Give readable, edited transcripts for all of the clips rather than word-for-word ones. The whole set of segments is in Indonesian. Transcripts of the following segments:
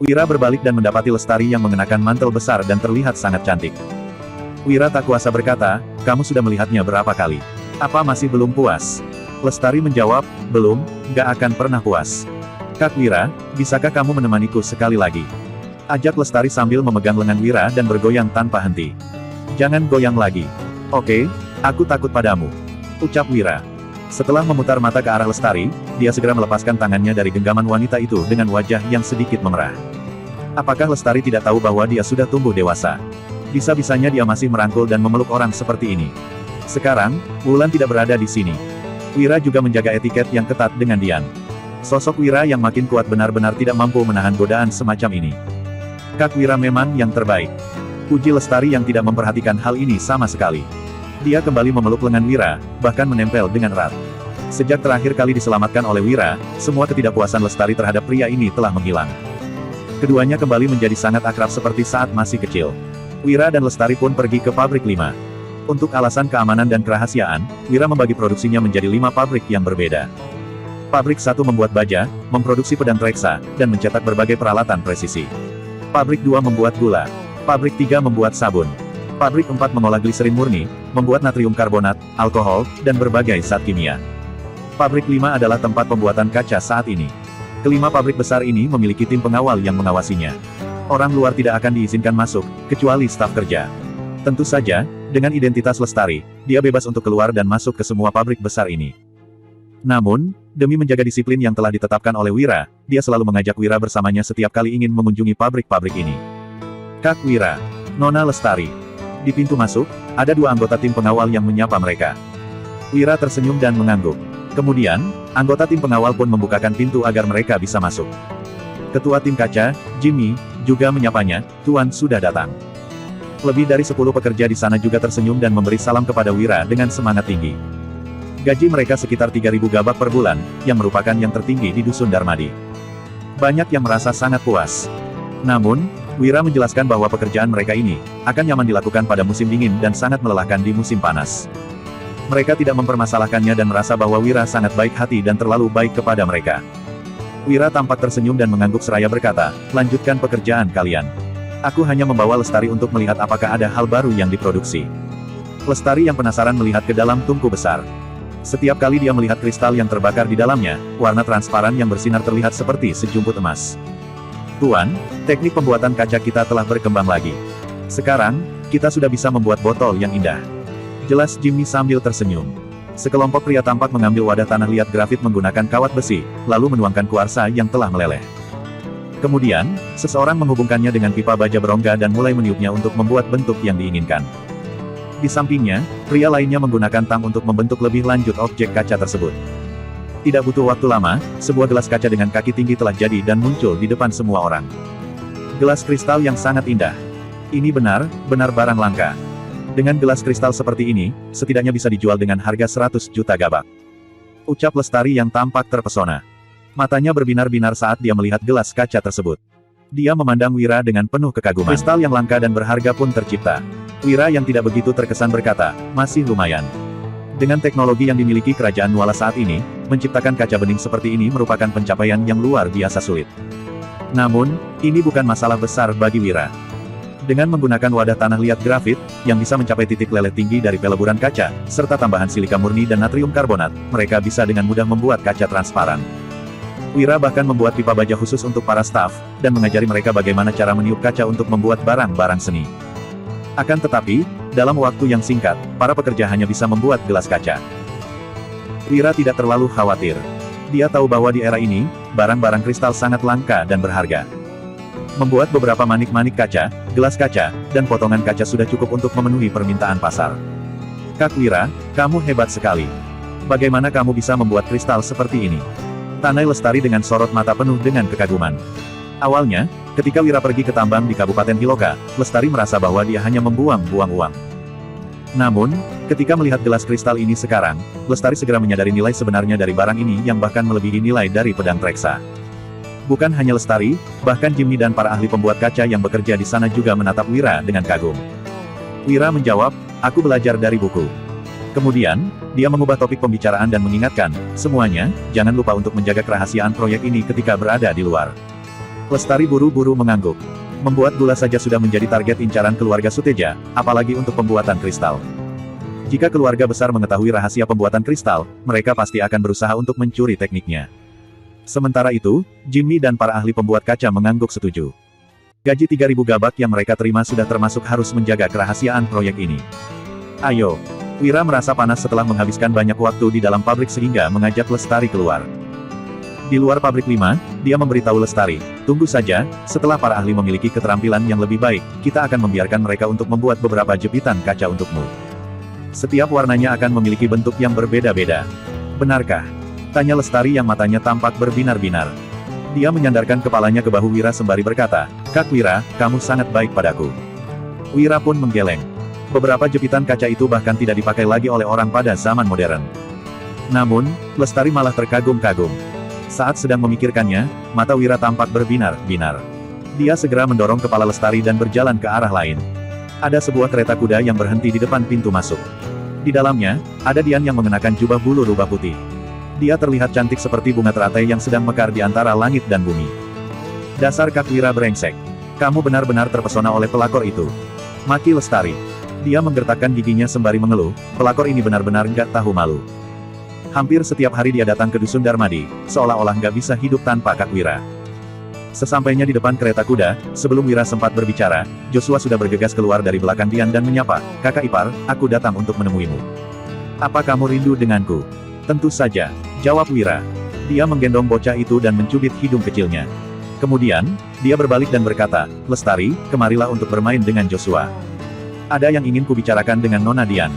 Wira berbalik dan mendapati Lestari yang mengenakan mantel besar dan terlihat sangat cantik. Wira tak kuasa berkata, kamu sudah melihatnya berapa kali? Apa masih belum puas? Lestari menjawab, belum, gak akan pernah puas. Kak Wira, bisakah kamu menemaniku sekali lagi? Ajak Lestari sambil memegang lengan Wira dan bergoyang tanpa henti. Jangan goyang lagi. Oke, aku takut padamu. Ucap Wira. Setelah memutar mata ke arah Lestari, dia segera melepaskan tangannya dari genggaman wanita itu dengan wajah yang sedikit memerah. Apakah Lestari tidak tahu bahwa dia sudah tumbuh dewasa? Bisa-bisanya dia masih merangkul dan memeluk orang seperti ini. Sekarang, Wulan tidak berada di sini. Wira juga menjaga etiket yang ketat dengan Dian. Sosok Wira yang makin kuat benar-benar tidak mampu menahan godaan semacam ini. Kak Wira memang yang terbaik. Puji Lestari yang tidak memperhatikan hal ini sama sekali. Dia kembali memeluk lengan Wira, bahkan menempel dengan erat. Sejak terakhir kali diselamatkan oleh Wira, semua ketidakpuasan Lestari terhadap pria ini telah menghilang. Keduanya kembali menjadi sangat akrab seperti saat masih kecil. Wira dan Lestari pun pergi ke pabrik 5. Untuk alasan keamanan dan kerahasiaan, Wira membagi produksinya menjadi 5 pabrik yang berbeda. Pabrik 1 membuat baja, memproduksi pedang Treksa, dan mencetak berbagai peralatan presisi. Pabrik 2 membuat gula. Pabrik 3 membuat sabun. Pabrik 4 mengolah gliserin murni, membuat natrium karbonat, alkohol, dan berbagai zat kimia. Pabrik 5 adalah tempat pembuatan kaca saat ini. Kelima pabrik besar ini memiliki tim pengawal yang mengawasinya. Orang luar tidak akan diizinkan masuk, kecuali staf kerja. Tentu saja, dengan identitas Lestari, dia bebas untuk keluar dan masuk ke semua pabrik besar ini. Namun, demi menjaga disiplin yang telah ditetapkan oleh Wira, dia selalu mengajak Wira bersamanya setiap kali ingin mengunjungi pabrik-pabrik ini. Kak Wira, Nona Lestari. Di pintu masuk, ada 2 anggota tim pengawal yang menyapa mereka. Wira tersenyum dan mengangguk. Kemudian, anggota tim pengawal pun membukakan pintu agar mereka bisa masuk. Ketua tim kaca, Jimmy, juga menyapanya, Tuan sudah datang. Lebih dari 10 pekerja di sana juga tersenyum dan memberi salam kepada Wira dengan semangat tinggi. Gaji mereka sekitar 3.000 gabak per bulan, yang merupakan yang tertinggi di Dusun Darmadi. Banyak yang merasa sangat puas. Namun, Wira menjelaskan bahwa pekerjaan mereka ini akan nyaman dilakukan pada musim dingin dan sangat melelahkan di musim panas. Mereka tidak mempermasalahkannya dan merasa bahwa Wira sangat baik hati dan terlalu baik kepada mereka. Wira tampak tersenyum dan mengangguk seraya berkata, lanjutkan pekerjaan kalian. Aku hanya membawa Lestari untuk melihat apakah ada hal baru yang diproduksi. Lestari yang penasaran melihat ke dalam tungku besar. Setiap kali dia melihat kristal yang terbakar di dalamnya, warna transparan yang bersinar terlihat seperti sejumput emas. Tuan, teknik pembuatan kaca kita telah berkembang lagi. Sekarang, kita sudah bisa membuat botol yang indah. Jelas Jimmy sambil tersenyum. Sekelompok pria tampak mengambil wadah tanah liat grafit menggunakan kawat besi, lalu menuangkan kuarsa yang telah meleleh. Kemudian, seseorang menghubungkannya dengan pipa baja berongga dan mulai meniupnya untuk membuat bentuk yang diinginkan. Di sampingnya, pria lainnya menggunakan tang untuk membentuk lebih lanjut objek kaca tersebut. Tidak butuh waktu lama, sebuah gelas kaca dengan kaki tinggi telah jadi dan muncul di depan semua orang. Gelas kristal yang sangat indah. Ini benar-benar barang langka. Dengan gelas kristal seperti ini, setidaknya bisa dijual dengan harga 100 juta gabak. Ucap Lestari yang tampak terpesona. Matanya berbinar-binar saat dia melihat gelas kaca tersebut. Dia memandang Wira dengan penuh kekaguman. Kristal yang langka dan berharga pun tercipta. Wira yang tidak begitu terkesan berkata, masih lumayan. Dengan teknologi yang dimiliki kerajaan Nuala saat ini, menciptakan kaca bening seperti ini merupakan pencapaian yang luar biasa sulit. Namun, ini bukan masalah besar bagi Wira. Dengan menggunakan wadah tanah liat grafit, yang bisa mencapai titik leleh tinggi dari peleburan kaca, serta tambahan silika murni dan natrium karbonat, mereka bisa dengan mudah membuat kaca transparan. Wira bahkan membuat pipa baja khusus untuk para staf, dan mengajari mereka bagaimana cara meniup kaca untuk membuat barang-barang seni. Akan tetapi, dalam waktu yang singkat, para pekerja hanya bisa membuat gelas kaca. Wira tidak terlalu khawatir. Dia tahu bahwa di era ini, barang-barang kristal sangat langka dan berharga. Membuat beberapa manik-manik kaca, gelas kaca, dan potongan kaca sudah cukup untuk memenuhi permintaan pasar. Kak Wira, kamu hebat sekali. Bagaimana kamu bisa membuat kristal seperti ini? Tanai Lestari dengan sorot mata penuh dengan kekaguman. Awalnya, ketika Wira pergi ke tambang di Kabupaten Hiloka, Lestari merasa bahwa dia hanya membuang-buang uang. Namun, ketika melihat gelas kristal ini sekarang, Lestari segera menyadari nilai sebenarnya dari barang ini yang bahkan melebihi nilai dari pedang Treksa. Bukan hanya Lestari, bahkan Jimmy dan para ahli pembuat kaca yang bekerja di sana juga menatap Wira dengan kagum. Wira menjawab, aku belajar dari buku. Kemudian, dia mengubah topik pembicaraan dan mengingatkan, semuanya, jangan lupa untuk menjaga kerahasiaan proyek ini ketika berada di luar. Lestari buru-buru mengangguk. Membuat gula saja sudah menjadi target incaran keluarga Suteja, apalagi untuk pembuatan kristal. Jika keluarga besar mengetahui rahasia pembuatan kristal, mereka pasti akan berusaha untuk mencuri tekniknya. Sementara itu, Jimmy dan para ahli pembuat kaca mengangguk setuju. Gaji 3.000 gabak yang mereka terima sudah termasuk harus menjaga kerahasiaan proyek ini. Ayo. Wira merasa panas setelah menghabiskan banyak waktu di dalam pabrik sehingga mengajak Lestari keluar. Di luar pabrik 5, dia memberitahu Lestari, tunggu saja, setelah para ahli memiliki keterampilan yang lebih baik, kita akan membiarkan mereka untuk membuat beberapa jepitan kaca untukmu. Setiap warnanya akan memiliki bentuk yang berbeda-beda. Benarkah? Tanya Lestari yang matanya tampak berbinar-binar. Dia menyandarkan kepalanya ke bahu Wira sembari berkata, Kak Wira, kamu sangat baik padaku. Wira pun menggeleng. Beberapa jepitan kaca itu bahkan tidak dipakai lagi oleh orang pada zaman modern. Namun, Lestari malah terkagum-kagum. Saat sedang memikirkannya, mata Wira tampak berbinar-binar. Dia segera mendorong kepala Lestari dan berjalan ke arah lain. Ada sebuah kereta kuda yang berhenti di depan pintu masuk. Di dalamnya, ada Dian yang mengenakan jubah bulu rubah putih. Dia terlihat cantik seperti bunga teratai yang sedang mekar di antara langit dan bumi. Dasar Kak Wira brengsek. Kamu benar-benar terpesona oleh pelakor itu. Maki Lestari. Dia menggertakkan giginya sembari mengeluh, pelakor ini benar-benar nggak tahu malu. Hampir setiap hari dia datang ke Dusun Darmadi, seolah-olah nggak bisa hidup tanpa Kak Wira. Sesampainya di depan kereta kuda, sebelum Wira sempat berbicara, Joshua sudah bergegas keluar dari belakang Dian dan menyapa, Kakak ipar, aku datang untuk menemuimu. Apa kamu rindu denganku? Tentu saja, jawab Wira. Dia menggendong bocah itu dan mencubit hidung kecilnya. Kemudian, dia berbalik dan berkata, Lestari, kemarilah untuk bermain dengan Joshua. Ada yang ingin kubicarakan dengan Nona Dian.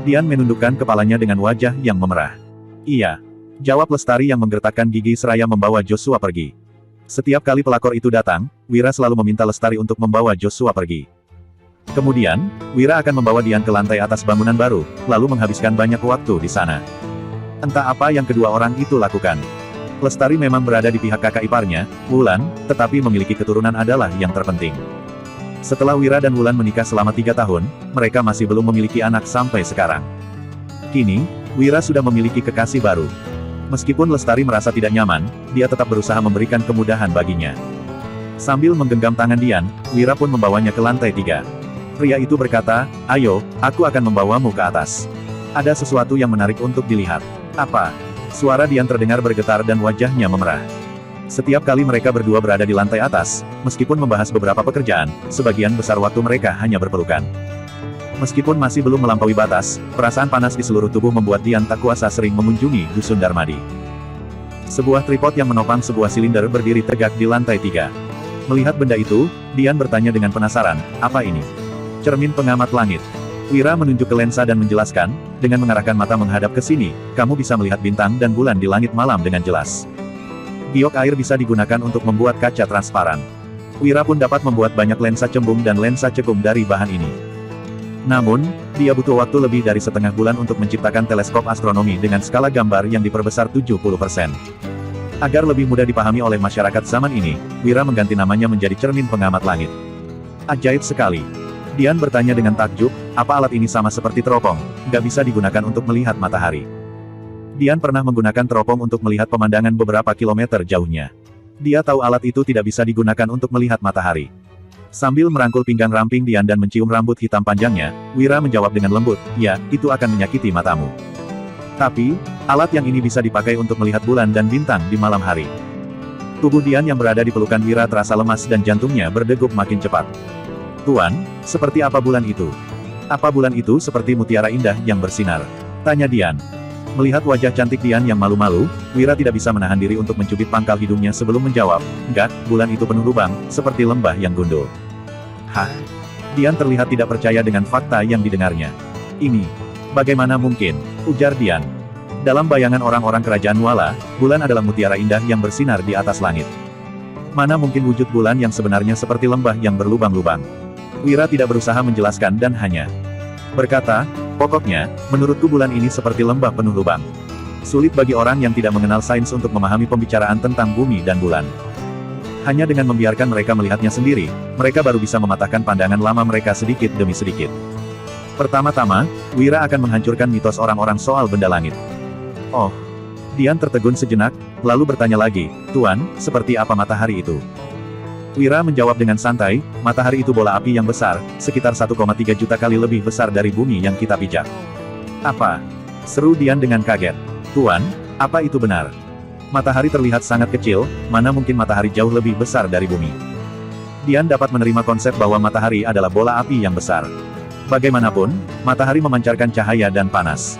Dian menundukkan kepalanya dengan wajah yang memerah. Iya. Jawab Lestari yang menggertakkan gigi seraya membawa Joshua pergi. Setiap kali pelakor itu datang, Wira selalu meminta Lestari untuk membawa Joshua pergi. Kemudian, Wira akan membawa Dian ke lantai atas bangunan baru, lalu menghabiskan banyak waktu di sana. Entah apa yang kedua orang itu lakukan. Lestari memang berada di pihak kakak iparnya, Wulan, tetapi memiliki keturunan adalah yang terpenting. Setelah Wira dan Wulan menikah selama 3 tahun, mereka masih belum memiliki anak sampai sekarang. Kini, Wira sudah memiliki kekasih baru. Meskipun Lestari merasa tidak nyaman, dia tetap berusaha memberikan kemudahan baginya. Sambil menggenggam tangan Dian, Wira pun membawanya ke lantai 3. Pria itu berkata, ayo, aku akan membawamu ke atas. Ada sesuatu yang menarik untuk dilihat. Apa? Suara Dian terdengar bergetar dan wajahnya memerah. Setiap kali mereka berdua berada di lantai atas, meskipun membahas beberapa pekerjaan, sebagian besar waktu mereka hanya berpelukan. Meskipun masih belum melampaui batas, perasaan panas di seluruh tubuh membuat Dian tak kuasa sering mengunjungi Dusun Darmadi. Sebuah tripod yang menopang sebuah silinder berdiri tegak di lantai 3. Melihat benda itu, Dian bertanya dengan penasaran, apa ini? Cermin pengamat langit. Wira menunjuk ke lensa dan menjelaskan, dengan mengarahkan mata menghadap ke sini, kamu bisa melihat bintang dan bulan di langit malam dengan jelas. Giok air bisa digunakan untuk membuat kaca transparan. Wira pun dapat membuat banyak lensa cembung dan lensa cekung dari bahan ini. Namun, dia butuh waktu lebih dari setengah bulan untuk menciptakan teleskop astronomi dengan skala gambar yang diperbesar 70%. Agar lebih mudah dipahami oleh masyarakat zaman ini, Wira mengganti namanya menjadi cermin pengamat langit. Ajaib sekali. Dian bertanya dengan takjub, apa alat ini sama seperti teropong, nggak bisa digunakan untuk melihat matahari. Dian pernah menggunakan teropong untuk melihat pemandangan beberapa kilometer jauhnya. Dia tahu alat itu tidak bisa digunakan untuk melihat matahari. Sambil merangkul pinggang ramping Dian dan mencium rambut hitam panjangnya, Wira menjawab dengan lembut, ya, itu akan menyakiti matamu. Tapi, alat yang ini bisa dipakai untuk melihat bulan dan bintang di malam hari. Tubuh Dian yang berada di pelukan Wira terasa lemas dan jantungnya berdegup makin cepat. Tuan, seperti apa bulan itu? Apa bulan itu seperti mutiara indah yang bersinar? Tanya Dian. Melihat wajah cantik Dian yang malu-malu, Wira tidak bisa menahan diri untuk mencubit pangkal hidungnya sebelum menjawab, enggak, bulan itu penuh lubang, seperti lembah yang gundul. Hah? Dian terlihat tidak percaya dengan fakta yang didengarnya. Ini, bagaimana mungkin? Ujar Dian. Dalam bayangan orang-orang kerajaan Nuala, bulan adalah mutiara indah yang bersinar di atas langit. Mana mungkin wujud bulan yang sebenarnya seperti lembah yang berlubang-lubang? Wira tidak berusaha menjelaskan dan hanya berkata, pokoknya, menurutku bulan ini seperti lembah penuh lubang. Sulit bagi orang yang tidak mengenal sains untuk memahami pembicaraan tentang bumi dan bulan. Hanya dengan membiarkan mereka melihatnya sendiri, mereka baru bisa mematahkan pandangan lama mereka sedikit demi sedikit. Pertama-tama, Wira akan menghancurkan mitos orang-orang soal benda langit. Oh. Dian tertegun sejenak, lalu bertanya lagi, Tuan, seperti apa matahari itu? Wira menjawab dengan santai, matahari itu bola api yang besar, sekitar 1,3 juta kali lebih besar dari bumi yang kita pijak. Apa? Seru Dian dengan kaget. Tuan, apa itu benar? Matahari terlihat sangat kecil, mana mungkin matahari jauh lebih besar dari bumi. Dian dapat menerima konsep bahwa matahari adalah bola api yang besar. Bagaimanapun, matahari memancarkan cahaya dan panas.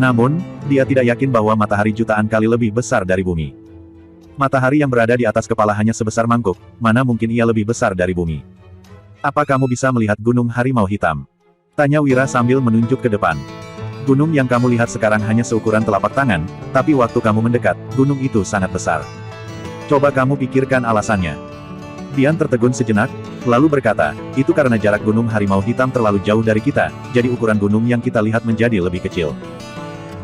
Namun, dia tidak yakin bahwa matahari jutaan kali lebih besar dari bumi. Matahari yang berada di atas kepala hanya sebesar mangkuk, mana mungkin ia lebih besar dari bumi. Apa kamu bisa melihat gunung harimau hitam? Tanya Wira sambil menunjuk ke depan. Gunung yang kamu lihat sekarang hanya seukuran telapak tangan, tapi waktu kamu mendekat, gunung itu sangat besar. Coba kamu pikirkan alasannya. Dian tertegun sejenak, lalu berkata, itu karena jarak gunung harimau hitam terlalu jauh dari kita, jadi ukuran gunung yang kita lihat menjadi lebih kecil.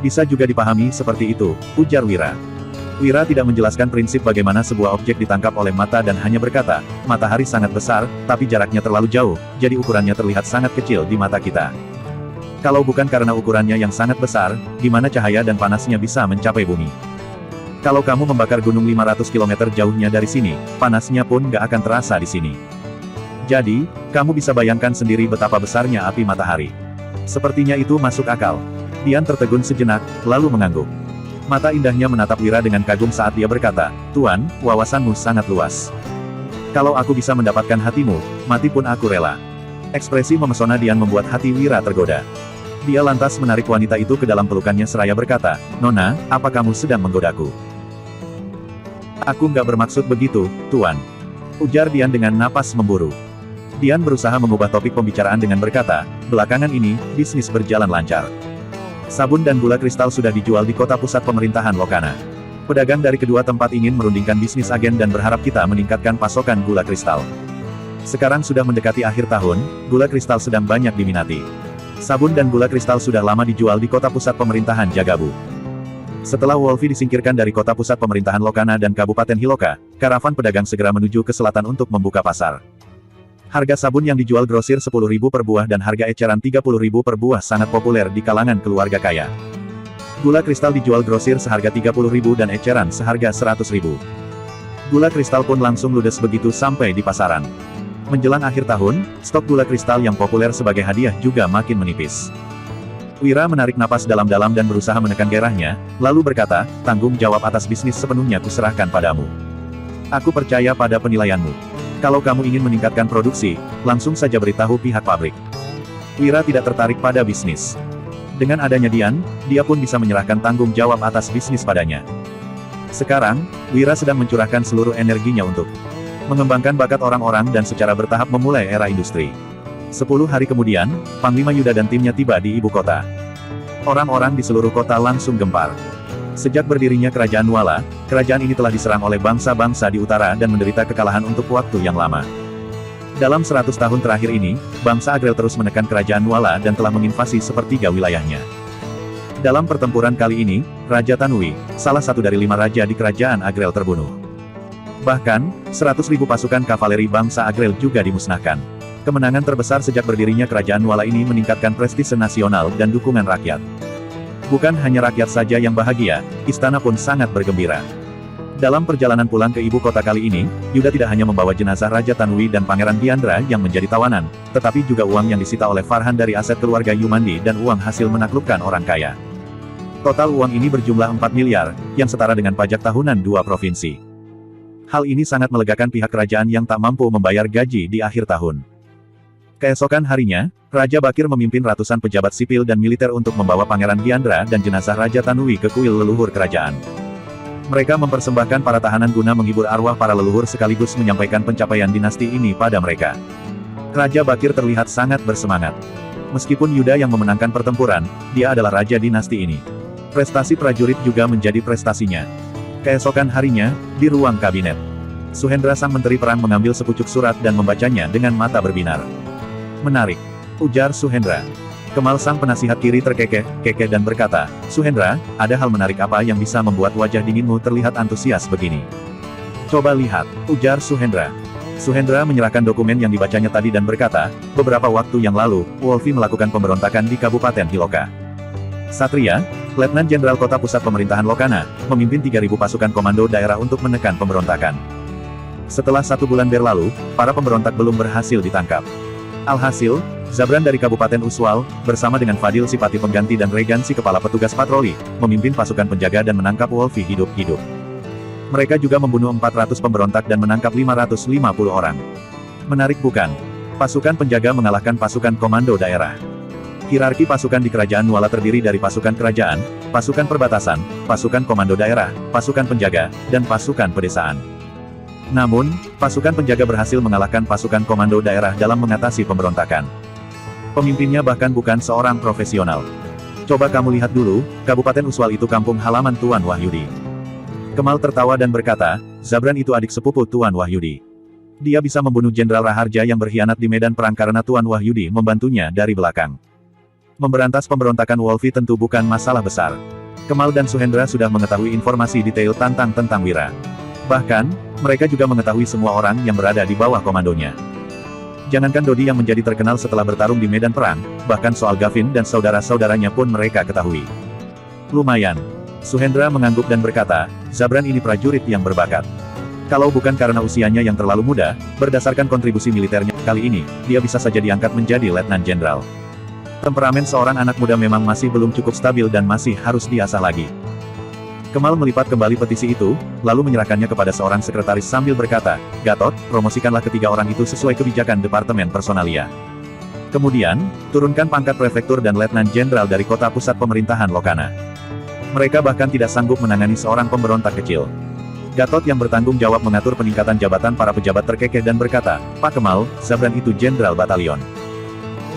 Bisa juga dipahami seperti itu, ujar Wira. Wira tidak menjelaskan prinsip bagaimana sebuah objek ditangkap oleh mata dan hanya berkata, matahari sangat besar, tapi jaraknya terlalu jauh, jadi ukurannya terlihat sangat kecil di mata kita. Kalau bukan karena ukurannya yang sangat besar, gimana cahaya dan panasnya bisa mencapai bumi? Kalau kamu membakar gunung 500 km jauhnya dari sini, panasnya pun nggak akan terasa di sini. Jadi, kamu bisa bayangkan sendiri betapa besarnya api matahari. Sepertinya itu masuk akal. Dian tertegun sejenak, lalu mengangguk. Mata indahnya menatap Wira dengan kagum saat dia berkata, Tuan, wawasanmu sangat luas. Kalau aku bisa mendapatkan hatimu, mati pun aku rela. Ekspresi memesona Dian membuat hati Wira tergoda. Dia lantas menarik wanita itu ke dalam pelukannya seraya berkata, Nona, apa kamu sedang menggodaku? Aku nggak bermaksud begitu, Tuan. Ujar Dian dengan napas memburu. Dian berusaha mengubah topik pembicaraan dengan berkata, belakangan ini, bisnis berjalan lancar. Sabun dan gula kristal sudah dijual di kota pusat pemerintahan Lokana. Pedagang dari kedua tempat ingin merundingkan bisnis agen dan berharap kita meningkatkan pasokan gula kristal. Sekarang sudah mendekati akhir tahun, gula kristal sedang banyak diminati. Sabun dan gula kristal sudah lama dijual di kota pusat pemerintahan Jagabu. Setelah Wolfi disingkirkan dari kota pusat pemerintahan Lokana dan Kabupaten Hiloka, karavan pedagang segera menuju ke selatan untuk membuka pasar. Harga sabun yang dijual grosir 10.000 per buah dan harga eceran 30.000 per buah sangat populer di kalangan keluarga kaya. Gula kristal dijual grosir seharga 30.000 dan eceran seharga 100.000. Gula kristal pun langsung ludes begitu sampai di pasaran. Menjelang akhir tahun, stok gula kristal yang populer sebagai hadiah juga makin menipis. Wira menarik napas dalam-dalam dan berusaha menekan gairahnya, lalu berkata, tanggung jawab atas bisnis sepenuhnya kuserahkan padamu. Aku percaya pada penilaianmu. Kalau kamu ingin meningkatkan produksi, langsung saja beritahu pihak pabrik. Wira tidak tertarik pada bisnis. Dengan adanya Dian, dia pun bisa menyerahkan tanggung jawab atas bisnis padanya. Sekarang, Wira sedang mencurahkan seluruh energinya untuk mengembangkan bakat orang-orang dan secara bertahap memulai era industri. 10 hari kemudian, Panglima Yuda dan timnya tiba di ibu kota. Orang-orang di seluruh kota langsung gempar. Sejak berdirinya Kerajaan Nuala, kerajaan ini telah diserang oleh bangsa-bangsa di utara dan menderita kekalahan untuk waktu yang lama. Dalam 100 tahun terakhir ini, bangsa Agrel terus menekan Kerajaan Nuala dan telah menginvasi sepertiga wilayahnya. Dalam pertempuran kali ini, Raja Tanui, salah satu dari 5 raja di Kerajaan Agrel terbunuh. Bahkan, 100.000 pasukan kavaleri bangsa Agrel juga dimusnahkan. Kemenangan terbesar sejak berdirinya Kerajaan Nuala ini meningkatkan prestise nasional dan dukungan rakyat. Bukan hanya rakyat saja yang bahagia, istana pun sangat bergembira. Dalam perjalanan pulang ke ibu kota kali ini, Yuda tidak hanya membawa jenazah Raja Tanui dan Pangeran Diandra yang menjadi tawanan, tetapi juga uang yang disita oleh Farhan dari aset keluarga Yumandi dan uang hasil menaklukkan orang kaya. Total uang ini berjumlah 4 miliar, yang setara dengan pajak tahunan 2 provinsi. Hal ini sangat melegakan pihak kerajaan yang tak mampu membayar gaji di akhir tahun. Keesokan harinya, Raja Bakir memimpin ratusan pejabat sipil dan militer untuk membawa Pangeran Diandra dan jenazah Raja Tanui ke kuil leluhur kerajaan. Mereka mempersembahkan para tahanan guna menghibur arwah para leluhur sekaligus menyampaikan pencapaian dinasti ini pada mereka. Raja Bakir terlihat sangat bersemangat. Meskipun Yuda yang memenangkan pertempuran, dia adalah raja dinasti ini. Prestasi prajurit juga menjadi prestasinya. Keesokan harinya, di ruang kabinet, Suhendra sang menteri perang mengambil sepucuk surat dan membacanya dengan mata berbinar. Menarik, ujar Suhendra. Kemal sang penasihat kiri terkekeh dan berkata, Suhendra, ada hal menarik apa yang bisa membuat wajah dinginmu terlihat antusias begini? Coba lihat, ujar Suhendra. Suhendra menyerahkan dokumen yang dibacanya tadi dan berkata, beberapa waktu yang lalu, Wolfi melakukan pemberontakan di Kabupaten Hiloka. Satria, Letnan Jenderal Kota Pusat Pemerintahan Lokana, memimpin 3.000 pasukan komando daerah untuk menekan pemberontakan. Setelah 1 bulan berlalu, para pemberontak belum berhasil ditangkap. Alhasil, Zabran dari Kabupaten Uswal, bersama dengan Fadil si Pati Pengganti dan Regan si Kepala Petugas Patroli, memimpin pasukan penjaga dan menangkap Wolfie hidup-hidup. Mereka juga membunuh 400 pemberontak dan menangkap 550 orang. Menarik bukan? Pasukan penjaga mengalahkan pasukan komando daerah. Hierarki pasukan di Kerajaan Nuala terdiri dari pasukan kerajaan, pasukan perbatasan, pasukan komando daerah, pasukan penjaga, dan pasukan pedesaan. Namun, pasukan penjaga berhasil mengalahkan pasukan komando daerah dalam mengatasi pemberontakan. Pemimpinnya bahkan bukan seorang profesional. Coba kamu lihat dulu, Kabupaten Uswal itu kampung halaman Tuan Wahyudi. Kemal tertawa dan berkata, Zabran itu adik sepupu Tuan Wahyudi. Dia bisa membunuh Jenderal Raharja yang berkhianat di medan perang karena Tuan Wahyudi membantunya dari belakang. Memberantas pemberontakan Wolfie tentu bukan masalah besar. Kemal dan Suhendra sudah mengetahui informasi detail tentang Wira. Bahkan, mereka juga mengetahui semua orang yang berada di bawah komandonya. Jangankan Dodi yang menjadi terkenal setelah bertarung di medan perang, bahkan soal Gavin dan saudara-saudaranya pun mereka ketahui. Lumayan. Suhendra mengangguk dan berkata, Zabran ini prajurit yang berbakat. Kalau bukan karena usianya yang terlalu muda, berdasarkan kontribusi militernya kali ini, dia bisa saja diangkat menjadi Letnan Jenderal. Temperamen seorang anak muda memang masih belum cukup stabil dan masih harus diasah lagi. Kemal melipat kembali petisi itu, lalu menyerahkannya kepada seorang sekretaris sambil berkata, Gatot, promosikanlah ketiga orang itu sesuai kebijakan Departemen Personalia. Kemudian, turunkan pangkat prefektur dan letnan jenderal dari kota pusat pemerintahan Lokana. Mereka bahkan tidak sanggup menangani seorang pemberontak kecil. Gatot yang bertanggung jawab mengatur peningkatan jabatan para pejabat terkekeh dan berkata, Pak Kemal, Zabran itu jenderal batalion.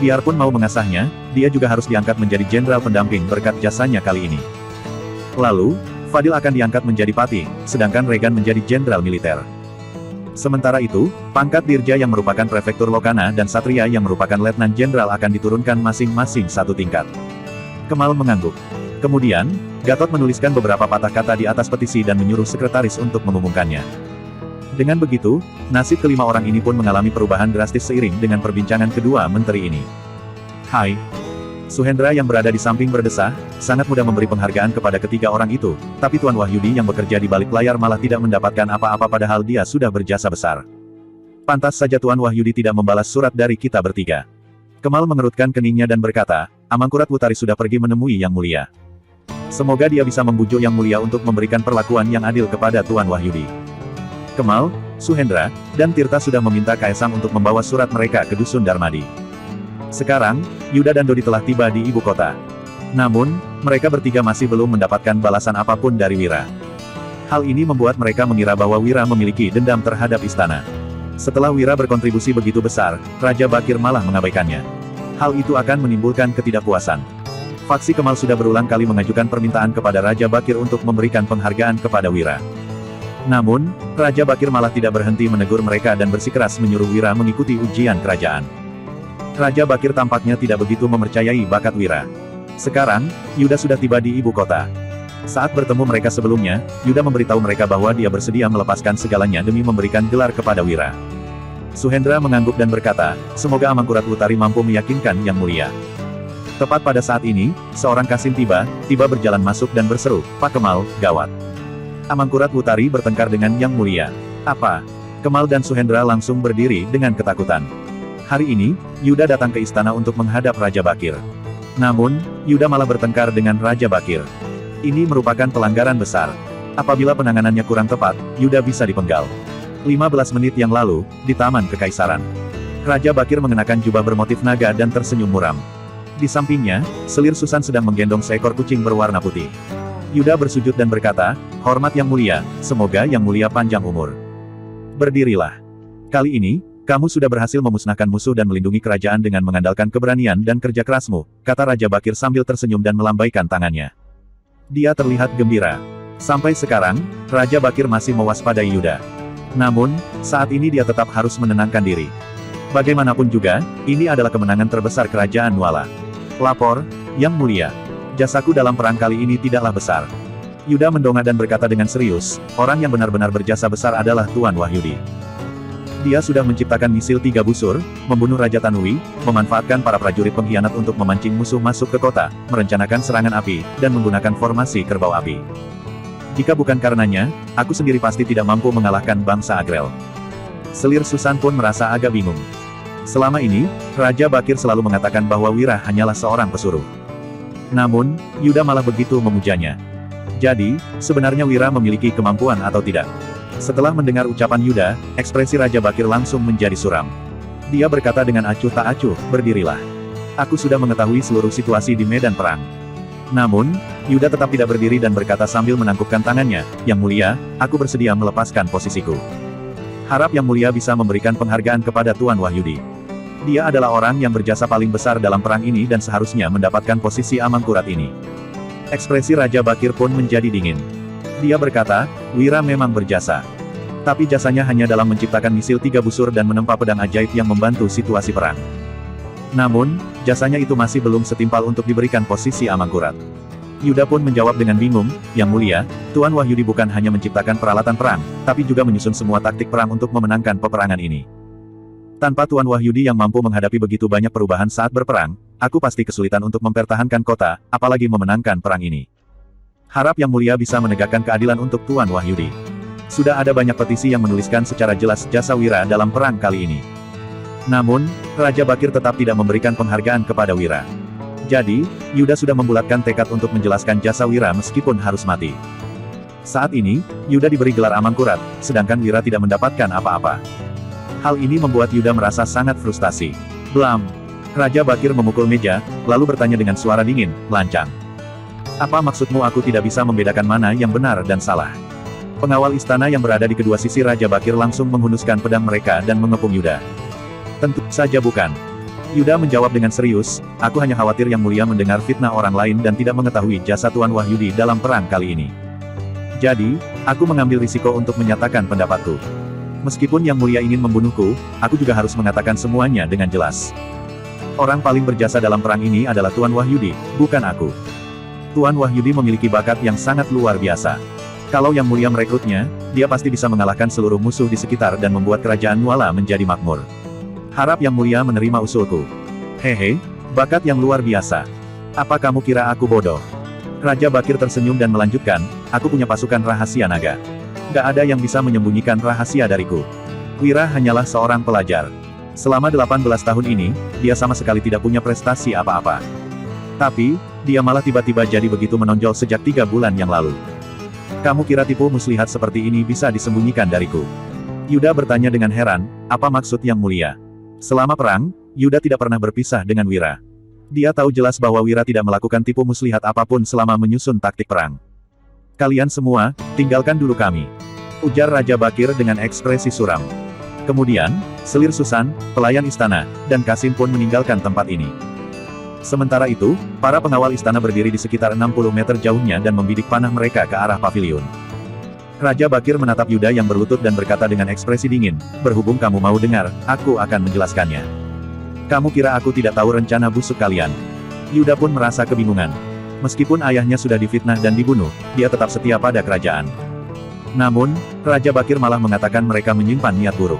Biarpun mau mengasahnya, dia juga harus diangkat menjadi jenderal pendamping berkat jasanya kali ini. Lalu, Fadil akan diangkat menjadi pati, sedangkan Regan menjadi jenderal militer. Sementara itu, pangkat Dirja yang merupakan prefektur Lokana dan Satria yang merupakan letnan jenderal akan diturunkan masing-masing 1 tingkat. Kemal mengangguk. Kemudian, Gatot menuliskan beberapa patah kata di atas petisi dan menyuruh sekretaris untuk mengumumkannya. Dengan begitu, nasib kelima orang ini pun mengalami perubahan drastis seiring dengan perbincangan kedua menteri ini. Hai. Suhendra yang berada di samping berdesah, sangat mudah memberi penghargaan kepada ketiga orang itu, tapi Tuan Wahyudi yang bekerja di balik layar malah tidak mendapatkan apa-apa padahal dia sudah berjasa besar. Pantas saja Tuan Wahyudi tidak membalas surat dari kita bertiga. Kemal mengerutkan keningnya dan berkata, Amangkurat Wutari sudah pergi menemui Yang Mulia. Semoga dia bisa membujuk Yang Mulia untuk memberikan perlakuan yang adil kepada Tuan Wahyudi. Kemal, Suhendra, dan Tirta sudah meminta Kaisang untuk membawa surat mereka ke Dusun Darmadi. Sekarang, Yuda dan Dodi telah tiba di ibu kota. Namun, mereka bertiga masih belum mendapatkan balasan apapun dari Wira. Hal ini membuat mereka mengira bahwa Wira memiliki dendam terhadap istana. Setelah Wira berkontribusi begitu besar, Raja Bakir malah mengabaikannya. Hal itu akan menimbulkan ketidakpuasan. Faksi Kemal sudah berulang kali mengajukan permintaan kepada Raja Bakir untuk memberikan penghargaan kepada Wira. Namun, Raja Bakir malah tidak berhenti menegur mereka dan bersikeras menyuruh Wira mengikuti ujian kerajaan. Raja Bakir tampaknya tidak begitu mempercayai bakat Wira. Sekarang, Yuda sudah tiba di ibu kota. Saat bertemu mereka sebelumnya, Yuda memberitahu mereka bahwa dia bersedia melepaskan segalanya demi memberikan gelar kepada Wira. Suhendra mengangguk dan berkata, semoga Amangkurat Wutari mampu meyakinkan Yang Mulia. Tepat pada saat ini, seorang Kasim tiba berjalan masuk dan berseru, Pak Kemal, gawat. Amangkurat Wutari bertengkar dengan Yang Mulia. Apa? Kemal dan Suhendra langsung berdiri dengan ketakutan. Hari ini, Yuda datang ke istana untuk menghadap Raja Bakir. Namun, Yuda malah bertengkar dengan Raja Bakir. Ini merupakan pelanggaran besar. Apabila penanganannya kurang tepat, Yuda bisa dipenggal. 15 menit yang lalu, di Taman Kekaisaran. Raja Bakir mengenakan jubah bermotif naga dan tersenyum muram. Di sampingnya, selir Susan sedang menggendong seekor kucing berwarna putih. Yuda bersujud dan berkata, hormat Yang Mulia, semoga Yang Mulia panjang umur. Berdirilah. Kali ini, kamu sudah berhasil memusnahkan musuh dan melindungi kerajaan dengan mengandalkan keberanian dan kerja kerasmu, kata Raja Bakir sambil tersenyum dan melambaikan tangannya. Dia terlihat gembira. Sampai sekarang, Raja Bakir masih mewaspadai Yuda. Namun, saat ini dia tetap harus menenangkan diri. Bagaimanapun juga, ini adalah kemenangan terbesar kerajaan Nuala. Lapor, Yang Mulia. Jasaku dalam perang kali ini tidaklah besar. Yuda mendongak dan berkata dengan serius, orang yang benar-benar berjasa besar adalah Tuan Wahyudi. Dia sudah menciptakan misil 3 busur, membunuh Raja Tanui, memanfaatkan para prajurit pengkhianat untuk memancing musuh masuk ke kota, merencanakan serangan api, dan menggunakan formasi kerbau api. Jika bukan karenanya, aku sendiri pasti tidak mampu mengalahkan bangsa Agrel. Selir Susan pun merasa agak bingung. Selama ini, Raja Bakir selalu mengatakan bahwa Wira hanyalah seorang pesuruh. Namun, Yuda malah begitu memujanya. Jadi, sebenarnya Wira memiliki kemampuan atau tidak? Setelah mendengar ucapan Yuda, ekspresi Raja Bakir langsung menjadi suram. Dia berkata dengan acuh tak acuh, berdirilah. Aku sudah mengetahui seluruh situasi di medan perang. Namun, Yuda tetap tidak berdiri dan berkata sambil menangkupkan tangannya, Yang Mulia, aku bersedia melepaskan posisiku. Harap Yang Mulia bisa memberikan penghargaan kepada Tuan Wahyudi. Dia adalah orang yang berjasa paling besar dalam perang ini dan seharusnya mendapatkan posisi Amangkurat ini. Ekspresi Raja Bakir pun menjadi dingin. Dia berkata, Wira memang berjasa. Tapi jasanya hanya dalam menciptakan misil 3 busur dan menempa pedang ajaib yang membantu situasi perang. Namun, jasanya itu masih belum setimpal untuk diberikan posisi Amangkurat. Yuda pun menjawab dengan bingung, Yang Mulia, Tuan Wahyudi bukan hanya menciptakan peralatan perang, tapi juga menyusun semua taktik perang untuk memenangkan peperangan ini. Tanpa Tuan Wahyudi yang mampu menghadapi begitu banyak perubahan saat berperang, aku pasti kesulitan untuk mempertahankan kota, apalagi memenangkan perang ini. Harap Yang Mulia bisa menegakkan keadilan untuk Tuan Wahyudi. Sudah ada banyak petisi yang menuliskan secara jelas jasa Wira dalam perang kali ini. Namun, Raja Bakir tetap tidak memberikan penghargaan kepada Wira. Jadi, Yuda sudah membulatkan tekad untuk menjelaskan jasa Wira meskipun harus mati. Saat ini, Yuda diberi gelar Amangkurat, sedangkan Wira tidak mendapatkan apa-apa. Hal ini membuat Yuda merasa sangat frustasi. Blam! Raja Bakir memukul meja, lalu bertanya dengan suara dingin, lancang. Apa maksudmu aku tidak bisa membedakan mana yang benar dan salah? Pengawal istana yang berada di kedua sisi Raja Bakir langsung menghunuskan pedang mereka dan mengepung Yuda. Tentu saja bukan. Yuda menjawab dengan serius, aku hanya khawatir Yang Mulia mendengar fitnah orang lain dan tidak mengetahui jasa Tuan Wahyudi dalam perang kali ini. Jadi, aku mengambil risiko untuk menyatakan pendapatku. Meskipun Yang Mulia ingin membunuhku, aku juga harus mengatakan semuanya dengan jelas. Orang paling berjasa dalam perang ini adalah Tuan Wahyudi, bukan aku. Tuan Wahyudi memiliki bakat yang sangat luar biasa. Kalau Yang Mulia merekrutnya, dia pasti bisa mengalahkan seluruh musuh di sekitar dan membuat kerajaan Nuala menjadi makmur. Harap Yang Mulia menerima usulku. Hehe, bakat yang luar biasa. Apa kamu kira aku bodoh? Raja Bakir tersenyum dan melanjutkan, aku punya pasukan rahasia naga. Gak ada yang bisa menyembunyikan rahasia dariku. Wira hanyalah seorang pelajar. Selama 18 tahun ini, dia sama sekali tidak punya prestasi apa-apa. Tapi, dia malah tiba-tiba jadi begitu menonjol sejak 3 bulan yang lalu. Kamu kira tipu muslihat seperti ini bisa disembunyikan dariku? Yuda bertanya dengan heran, apa maksud Yang Mulia? Selama perang, Yuda tidak pernah berpisah dengan Wira. Dia tahu jelas bahwa Wira tidak melakukan tipu muslihat apapun selama menyusun taktik perang. Kalian semua, tinggalkan dulu kami. Ujar Raja Bakir dengan ekspresi suram. Kemudian, Selir Susan, pelayan istana, dan Kasim pun meninggalkan tempat ini. Sementara itu, para pengawal istana berdiri di sekitar 60 meter jauhnya dan membidik panah mereka ke arah paviliun. Raja Bakir menatap Yuda yang berlutut dan berkata dengan ekspresi dingin, berhubung kamu mau dengar, aku akan menjelaskannya. Kamu kira aku tidak tahu rencana busuk kalian? Yuda pun merasa kebingungan. Meskipun ayahnya sudah difitnah dan dibunuh, dia tetap setia pada kerajaan. Namun, Raja Bakir malah mengatakan mereka menyimpan niat buruk.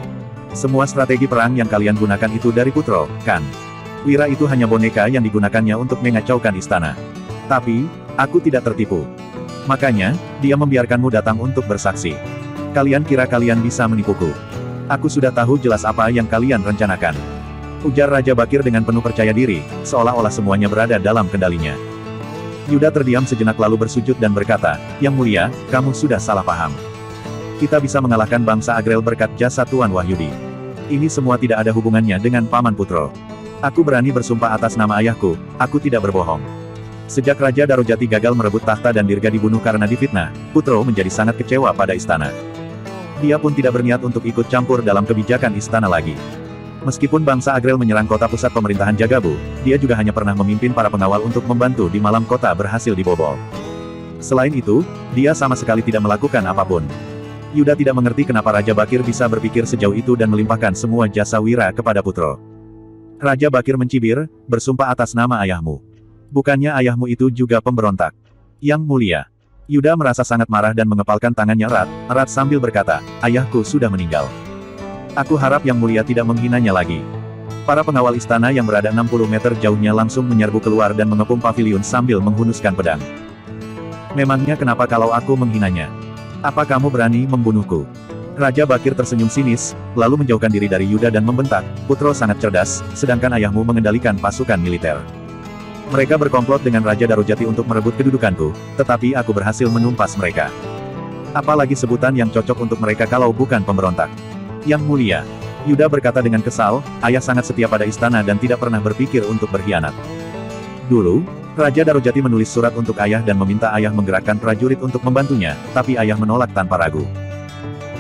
Semua strategi perang yang kalian gunakan itu dari Putro, kan? Wira itu hanya boneka yang digunakannya untuk mengacaukan istana. Tapi, aku tidak tertipu. Makanya, dia membiarkanmu datang untuk bersaksi. Kalian kira kalian bisa menipuku? Aku sudah tahu jelas apa yang kalian rencanakan. Ujar Raja Bakir dengan penuh percaya diri, seolah-olah semuanya berada dalam kendalinya. Yuda terdiam sejenak lalu bersujud dan berkata, Yang Mulia, kamu sudah salah paham. Kita bisa mengalahkan bangsa Agrel berkat jasa Tuan Wahyudi. Ini semua tidak ada hubungannya dengan Paman Putro. Aku berani bersumpah atas nama ayahku, aku tidak berbohong. Sejak Raja Darojati gagal merebut tahta dan Dirga dibunuh karena difitnah, Putro menjadi sangat kecewa pada istana. Dia pun tidak berniat untuk ikut campur dalam kebijakan istana lagi. Meskipun bangsa Agrel menyerang kota pusat pemerintahan Jagabu, dia juga hanya pernah memimpin para pengawal untuk membantu di malam kota berhasil dibobol. Selain itu, dia sama sekali tidak melakukan apapun. Yuda tidak mengerti kenapa Raja Bakir bisa berpikir sejauh itu dan melimpahkan semua jasa Wira kepada Putro. Raja Bakir mencibir, bersumpah atas nama ayahmu. Bukannya ayahmu itu juga pemberontak? Yang Mulia. Yuda merasa sangat marah dan mengepalkan tangannya erat sambil berkata, ayahku sudah meninggal. Aku harap Yang Mulia tidak menghinanya lagi. Para pengawal istana yang berada 60 meter jauhnya langsung menyerbu keluar dan mengepung paviliun sambil menghunuskan pedang. Memangnya kenapa kalau aku menghinanya? Apa kamu berani membunuhku? Raja Bakir tersenyum sinis, lalu menjauhkan diri dari Yuda dan membentak, "Putro sangat cerdas, sedangkan ayahmu mengendalikan pasukan militer. Mereka berkomplot dengan Raja Darujati untuk merebut kedudukanku, tetapi aku berhasil menumpas mereka. Apalagi sebutan yang cocok untuk mereka kalau bukan pemberontak." "Yang mulia," Yuda berkata dengan kesal, "ayah sangat setia pada istana dan tidak pernah berpikir untuk berkhianat. Dulu, Raja Darujati menulis surat untuk ayah dan meminta ayah menggerakkan prajurit untuk membantunya, tapi ayah menolak tanpa ragu.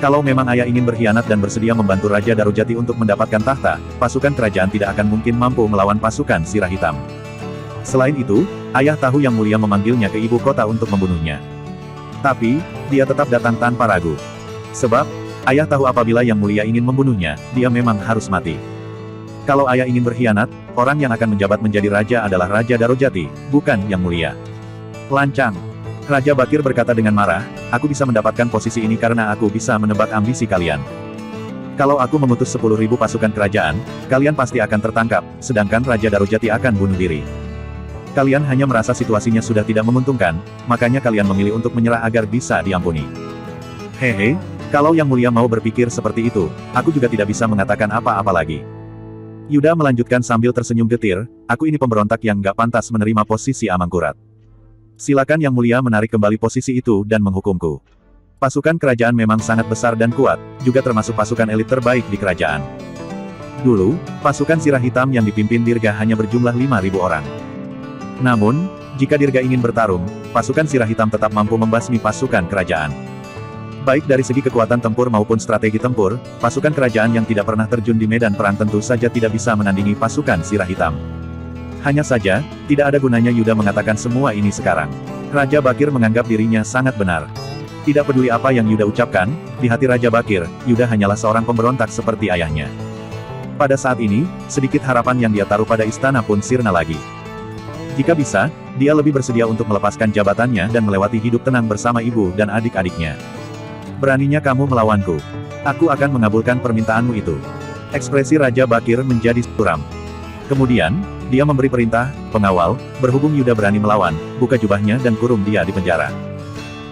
Kalau memang ayah ingin berkhianat dan bersedia membantu Raja Darujati untuk mendapatkan tahta, pasukan kerajaan tidak akan mungkin mampu melawan pasukan Sirah Hitam. Selain itu, ayah tahu Yang Mulia memanggilnya ke ibu kota untuk membunuhnya. Tapi, dia tetap datang tanpa ragu. Sebab, ayah tahu apabila Yang Mulia ingin membunuhnya, dia memang harus mati. Kalau ayah ingin berkhianat, orang yang akan menjabat menjadi raja adalah Raja Darujati, bukan Yang Mulia." "Lancang!" Raja Bakir berkata dengan marah, "Aku bisa mendapatkan posisi ini karena aku bisa menebak ambisi kalian. Kalau aku mengutus 10.000 pasukan kerajaan, kalian pasti akan tertangkap, sedangkan Raja Darujati akan bunuh diri. Kalian hanya merasa situasinya sudah tidak menguntungkan, makanya kalian memilih untuk menyerah agar bisa diampuni. Hehe, kalau Yang Mulia mau berpikir seperti itu, aku juga tidak bisa mengatakan apa-apa lagi." Yuda melanjutkan sambil tersenyum getir, "Aku ini pemberontak yang gak pantas menerima posisi Amangkurat. Silakan Yang Mulia menarik kembali posisi itu dan menghukumku. Pasukan kerajaan memang sangat besar dan kuat, juga termasuk pasukan elit terbaik di kerajaan. Dulu, pasukan Sirah Hitam yang dipimpin Dirga hanya berjumlah 5.000 orang. Namun, jika Dirga ingin bertarung, pasukan Sirah Hitam tetap mampu membasmi pasukan kerajaan. Baik dari segi kekuatan tempur maupun strategi tempur, pasukan kerajaan yang tidak pernah terjun di medan perang tentu saja tidak bisa menandingi pasukan Sirah Hitam. Hanya saja, tidak ada gunanya Yuda mengatakan semua ini sekarang. Raja Bakir menganggap dirinya sangat benar. Tidak peduli apa yang Yuda ucapkan, di hati Raja Bakir, Yuda hanyalah seorang pemberontak seperti ayahnya. Pada saat ini, sedikit harapan yang dia taruh pada istana pun sirna lagi. Jika bisa, dia lebih bersedia untuk melepaskan jabatannya dan melewati hidup tenang bersama ibu dan adik-adiknya. "Beraninya kamu melawanku. Aku akan mengabulkan permintaanmu itu." Ekspresi Raja Bakir menjadi suram. Kemudian, dia memberi perintah, "Pengawal, berhubung Yuda berani melawan, buka jubahnya dan kurung dia di penjara."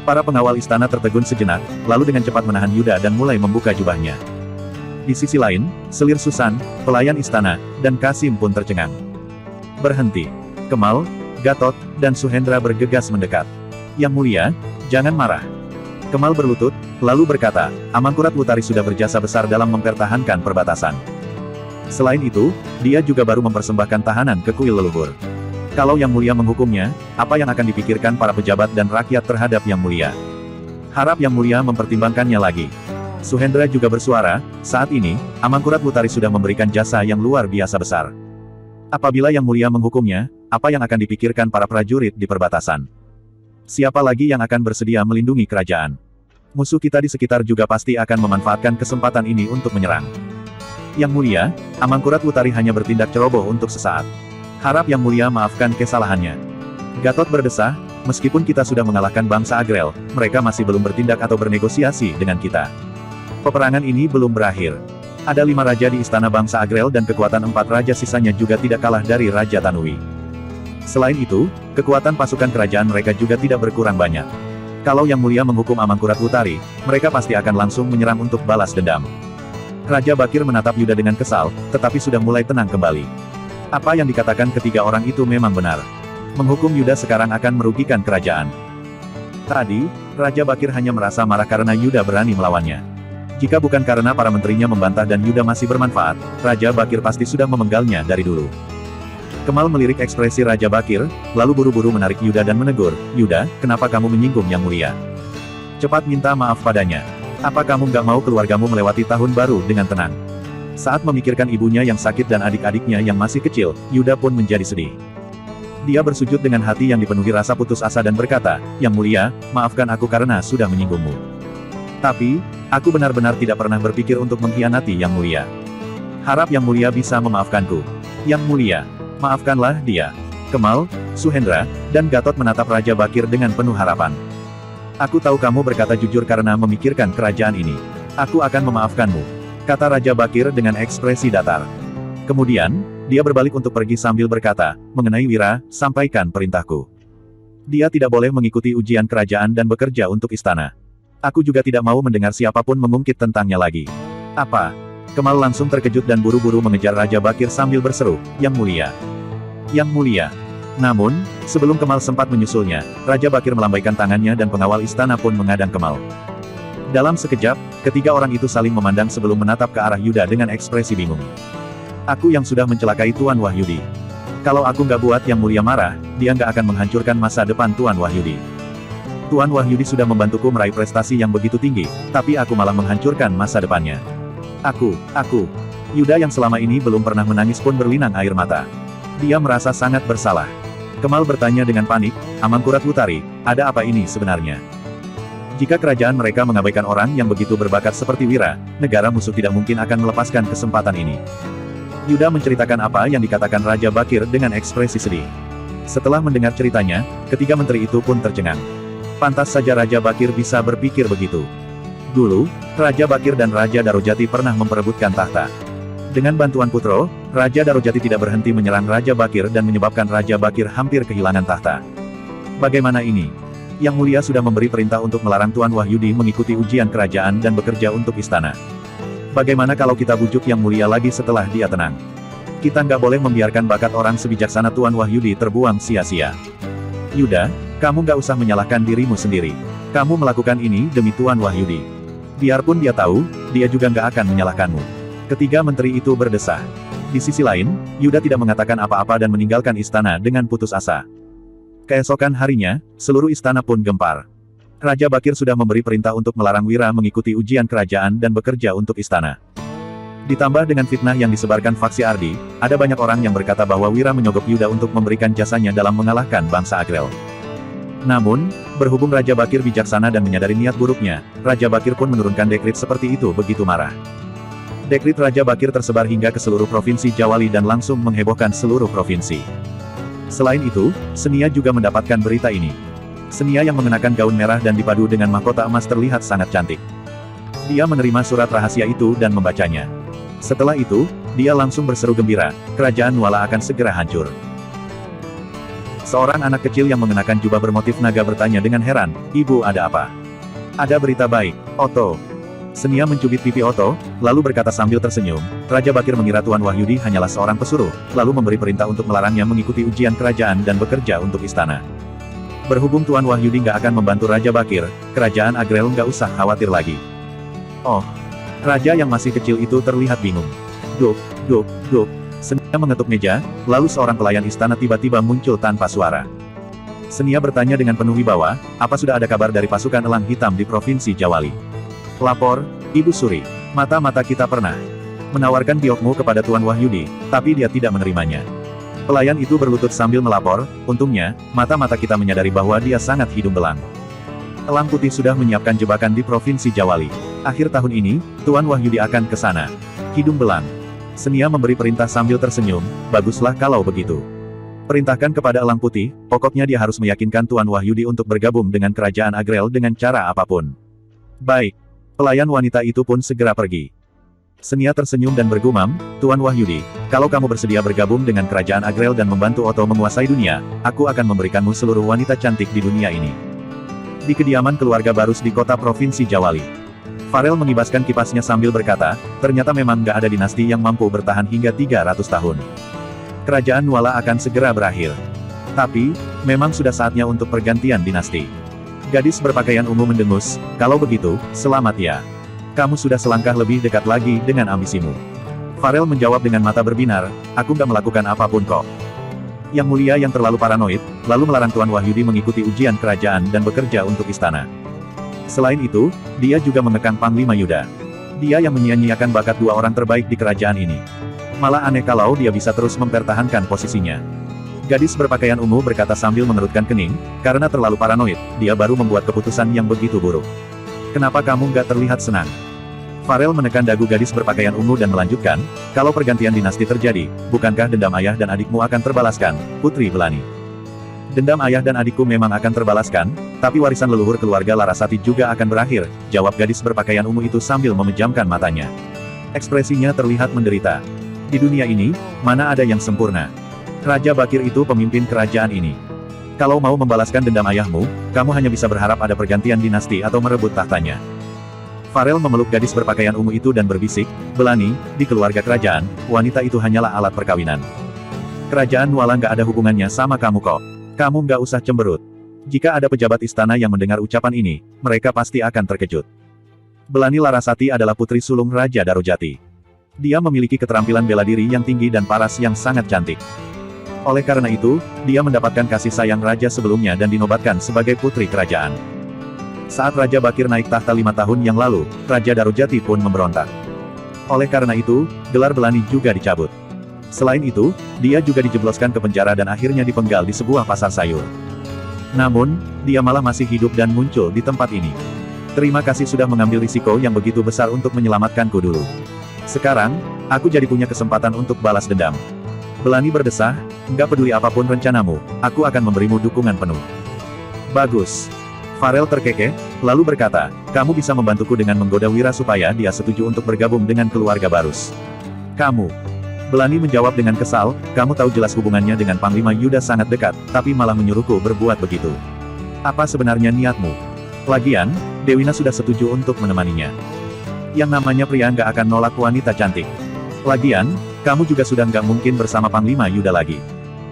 Para pengawal istana tertegun sejenak, lalu dengan cepat menahan Yuda dan mulai membuka jubahnya. Di sisi lain, selir Susan, pelayan istana, dan Kasim pun tercengang. "Berhenti." Kemal, Gatot, dan Suhendra bergegas mendekat. "Yang Mulia, jangan marah." Kemal berlutut, lalu berkata, "Amangkurat Wutari sudah berjasa besar dalam mempertahankan perbatasan. Selain itu, dia juga baru mempersembahkan tahanan ke kuil leluhur. Kalau Yang Mulia menghukumnya, apa yang akan dipikirkan para pejabat dan rakyat terhadap Yang Mulia? Harap Yang Mulia mempertimbangkannya lagi." Suhendra juga bersuara, "Saat ini, Amangkurat Wutari sudah memberikan jasa yang luar biasa besar. Apabila Yang Mulia menghukumnya, apa yang akan dipikirkan para prajurit di perbatasan? Siapa lagi yang akan bersedia melindungi kerajaan? Musuh kita di sekitar juga pasti akan memanfaatkan kesempatan ini untuk menyerang. Yang Mulia, Amangkurat Wutari hanya bertindak ceroboh untuk sesaat. Harap Yang Mulia maafkan kesalahannya." Gatot berdesah, "Meskipun kita sudah mengalahkan bangsa Agrel, mereka masih belum bertindak atau bernegosiasi dengan kita. Peperangan ini belum berakhir. Ada 5 raja di istana bangsa Agrel dan kekuatan 4 raja sisanya juga tidak kalah dari Raja Tanui. Selain itu, kekuatan pasukan kerajaan mereka juga tidak berkurang banyak. Kalau Yang Mulia menghukum Amangkurat Wutari, mereka pasti akan langsung menyerang untuk balas dendam." Raja Bakir menatap Yuda dengan kesal, tetapi sudah mulai tenang kembali. Apa yang dikatakan ketiga orang itu memang benar. Menghukum Yuda sekarang akan merugikan kerajaan. Tadi, Raja Bakir hanya merasa marah karena Yuda berani melawannya. Jika bukan karena para menterinya membantah dan Yuda masih bermanfaat, Raja Bakir pasti sudah memenggalnya dari dulu. Kemal melirik ekspresi Raja Bakir, lalu buru-buru menarik Yuda dan menegur, "Yuda, kenapa kamu menyinggung Yang Mulia? Cepat minta maaf padanya. Apa kamu nggak mau keluargamu melewati tahun baru dengan tenang?" Saat memikirkan ibunya yang sakit dan adik-adiknya yang masih kecil, Yuda pun menjadi sedih. Dia bersujud dengan hati yang dipenuhi rasa putus asa dan berkata, "Yang Mulia, maafkan aku karena sudah menyinggungmu. Tapi, aku benar-benar tidak pernah berpikir untuk mengkhianati Yang Mulia. Harap Yang Mulia bisa memaafkanku. Yang Mulia, maafkanlah dia." Kemal, Suhendra, dan Gatot menatap Raja Bakir dengan penuh harapan. "Aku tahu kamu berkata jujur karena memikirkan kerajaan ini. Aku akan memaafkanmu," kata Raja Bakir dengan ekspresi datar. Kemudian, dia berbalik untuk pergi sambil berkata, "Mengenai Wira, sampaikan perintahku. Dia tidak boleh mengikuti ujian kerajaan dan bekerja untuk istana. Aku juga tidak mau mendengar siapapun mengungkit tentangnya lagi. Apa? Kemal langsung terkejut dan buru-buru mengejar Raja Bakir sambil berseru, "Yang mulia! Yang mulia!" Namun, sebelum Kemal sempat menyusulnya, Raja Bakir melambaikan tangannya dan pengawal istana pun mengadang Kemal. Dalam sekejap, ketiga orang itu saling memandang sebelum menatap ke arah Yuda dengan ekspresi bingung. "Aku yang sudah mencelakai Tuan Wahyudi. Kalau aku nggak buat Yang Mulia marah, dia nggak akan menghancurkan masa depan Tuan Wahyudi. Tuan Wahyudi sudah membantuku meraih prestasi yang begitu tinggi, tapi aku malah menghancurkan masa depannya. Aku. Yuda yang selama ini belum pernah menangis pun berlinang air mata. Dia merasa sangat bersalah. Kemal bertanya dengan panik, "Amangkurat Utari, ada apa ini sebenarnya?" Jika kerajaan mereka mengabaikan orang yang begitu berbakat seperti Wira, negara musuh tidak mungkin akan melepaskan kesempatan ini. Yuda menceritakan apa yang dikatakan Raja Bakir dengan ekspresi sedih. Setelah mendengar ceritanya, ketiga menteri itu pun tercengang. Pantas saja Raja Bakir bisa berpikir begitu. Dulu, Raja Bakir dan Raja Darojati pernah memperebutkan tahta. Dengan bantuan Putro, Raja Darojati tidak berhenti menyerang Raja Bakir dan menyebabkan Raja Bakir hampir kehilangan tahta. Bagaimana ini? Yang Mulia sudah memberi perintah untuk melarang Tuan Wahyudi mengikuti ujian kerajaan dan bekerja untuk istana. Bagaimana kalau kita bujuk Yang Mulia lagi setelah dia tenang? Kita nggak boleh membiarkan bakat orang sebijaksana Tuan Wahyudi terbuang sia-sia. Yuda, kamu nggak usah menyalahkan dirimu sendiri. Kamu melakukan ini demi Tuan Wahyudi. Biarpun dia tahu, dia juga nggak akan menyalahkanmu. Ketiga menteri itu berdesah. Di sisi lain, Yuda tidak mengatakan apa-apa dan meninggalkan istana dengan putus asa. Keesokan harinya, seluruh istana pun gempar. Raja Bakir sudah memberi perintah untuk melarang Wira mengikuti ujian kerajaan dan bekerja untuk istana. Ditambah dengan fitnah yang disebarkan faksi Ardi, ada banyak orang yang berkata bahwa Wira menyogok Yuda untuk memberikan jasanya dalam mengalahkan bangsa Agrel. Namun, berhubung Raja Bakir bijaksana dan menyadari niat buruknya, Raja Bakir pun menurunkan dekrit seperti itu begitu marah. Dekrit Raja Bakir tersebar hingga ke seluruh provinsi Jawali dan langsung menghebohkan seluruh provinsi. Selain itu, Senia juga mendapatkan berita ini. Senia yang mengenakan gaun merah dan dipadu dengan mahkota emas terlihat sangat cantik. Dia menerima surat rahasia itu dan membacanya. Setelah itu, dia langsung berseru gembira, kerajaan Nuala akan segera hancur. Seorang anak kecil yang mengenakan jubah bermotif naga bertanya dengan heran, "Ibu, ada apa?" "Ada berita baik, Otto." Senia mencubit pipi Otto, lalu berkata sambil tersenyum, "Raja Bakir mengira Tuan Wahyudi hanyalah seorang pesuruh, lalu memberi perintah untuk melarangnya mengikuti ujian kerajaan dan bekerja untuk istana. Berhubung Tuan Wahyudi nggak akan membantu Raja Bakir, kerajaan Agrel nggak usah khawatir lagi." Oh. Raja yang masih kecil itu terlihat bingung. Duk. Senia mengetuk meja, lalu seorang pelayan istana tiba-tiba muncul tanpa suara. Senia bertanya dengan penuh wibawa, "Apa sudah ada kabar dari pasukan Elang Hitam di Provinsi Jawali?" "Lapor, Ibu Suri. Mata-mata kita pernah menawarkan giokmu kepada Tuan Wahyudi, tapi dia tidak menerimanya." Pelayan itu berlutut sambil melapor, "Untungnya, mata-mata kita menyadari bahwa dia sangat hidung belang. Elang Putih sudah menyiapkan jebakan di Provinsi Jawali. Akhir tahun ini, Tuan Wahyudi akan ke sana." Hidung belang. Senia memberi perintah sambil tersenyum, "Baguslah kalau begitu. Perintahkan kepada Elang Putih, pokoknya dia harus meyakinkan Tuan Wahyudi untuk bergabung dengan kerajaan Agrel dengan cara apapun." "Baik." Pelayan wanita itu pun segera pergi. Senia tersenyum dan bergumam, "Tuan Wahyudi, kalau kamu bersedia bergabung dengan kerajaan Agrel dan membantu Otto menguasai dunia, aku akan memberikanmu seluruh wanita cantik di dunia ini." Di kediaman keluarga Barus di kota Provinsi Jawali, Farel mengibaskan kipasnya sambil berkata, "Ternyata memang nggak ada dinasti yang mampu bertahan hingga 300 tahun. Kerajaan Nuala akan segera berakhir. Tapi, memang sudah saatnya untuk pergantian dinasti." Gadis berpakaian ungu mendengus, "Kalau begitu, selamat ya. Kamu sudah selangkah lebih dekat lagi dengan ambisimu." Farel menjawab dengan mata berbinar, "Aku nggak melakukan apapun kok." Yang Mulia yang terlalu paranoid, lalu melarang Tuan Wahyudi mengikuti ujian kerajaan dan bekerja untuk istana. Selain itu, dia juga mengekang Panglima Yuda. Dia yang menyia-nyiakan bakat dua orang terbaik di kerajaan ini. Malah aneh kalau dia bisa terus mempertahankan posisinya. Gadis berpakaian ungu berkata sambil mengerutkan kening, "Karena terlalu paranoid, dia baru membuat keputusan yang begitu buruk. Kenapa kamu nggak terlihat senang?" Farel menekan dagu gadis berpakaian ungu dan melanjutkan, "Kalau pergantian dinasti terjadi, bukankah dendam ayah dan adikmu akan terbalaskan, Putri Belani?" "Dendam ayah dan adikku memang akan terbalaskan, tapi warisan leluhur keluarga Larasati juga akan berakhir," jawab gadis berpakaian ungu itu sambil memejamkan matanya. Ekspresinya terlihat menderita. "Di dunia ini, mana ada yang sempurna. Raja Bakir itu pemimpin kerajaan ini. Kalau mau membalaskan dendam ayahmu, kamu hanya bisa berharap ada pergantian dinasti atau merebut tahtanya. Farel memeluk gadis berpakaian ungu itu dan berbisik, Belani, di keluarga kerajaan, wanita itu hanyalah alat perkawinan. Kerajaan Nuala nggak ada hubungannya sama kamu kok. Kamu nggak usah cemberut. Jika ada pejabat istana yang mendengar ucapan ini, mereka pasti akan terkejut. Belani Larasati adalah putri sulung Raja Darujati. Dia memiliki keterampilan bela diri yang tinggi dan paras yang sangat cantik. Oleh karena itu, dia mendapatkan kasih sayang raja sebelumnya dan dinobatkan sebagai putri kerajaan. Saat Raja Bakir naik tahta 5 tahun yang lalu, Raja Darujati pun memberontak. Oleh karena itu, gelar Belani juga dicabut. Selain itu, dia juga dijebloskan ke penjara dan akhirnya dipenggal di sebuah pasar sayur. Namun, dia malah masih hidup dan muncul di tempat ini. Terima kasih sudah mengambil risiko yang begitu besar untuk menyelamatkanku dulu. Sekarang, aku jadi punya kesempatan untuk balas dendam. Belani berdesah, nggak peduli apapun rencanamu, aku akan memberimu dukungan penuh. Bagus. Farel terkekeh, lalu berkata, kamu bisa membantuku dengan menggoda Wira supaya dia setuju untuk bergabung dengan keluarga Barus. Kamu. Belani menjawab dengan kesal, kamu tahu jelas hubungannya dengan Panglima Yuda sangat dekat, tapi malah menyuruhku berbuat begitu. Apa sebenarnya niatmu? Lagian, Dewina sudah setuju untuk menemaninya. Yang namanya pria nggak akan nolak wanita cantik. Lagian, kamu juga sudah nggak mungkin bersama Panglima Yuda lagi.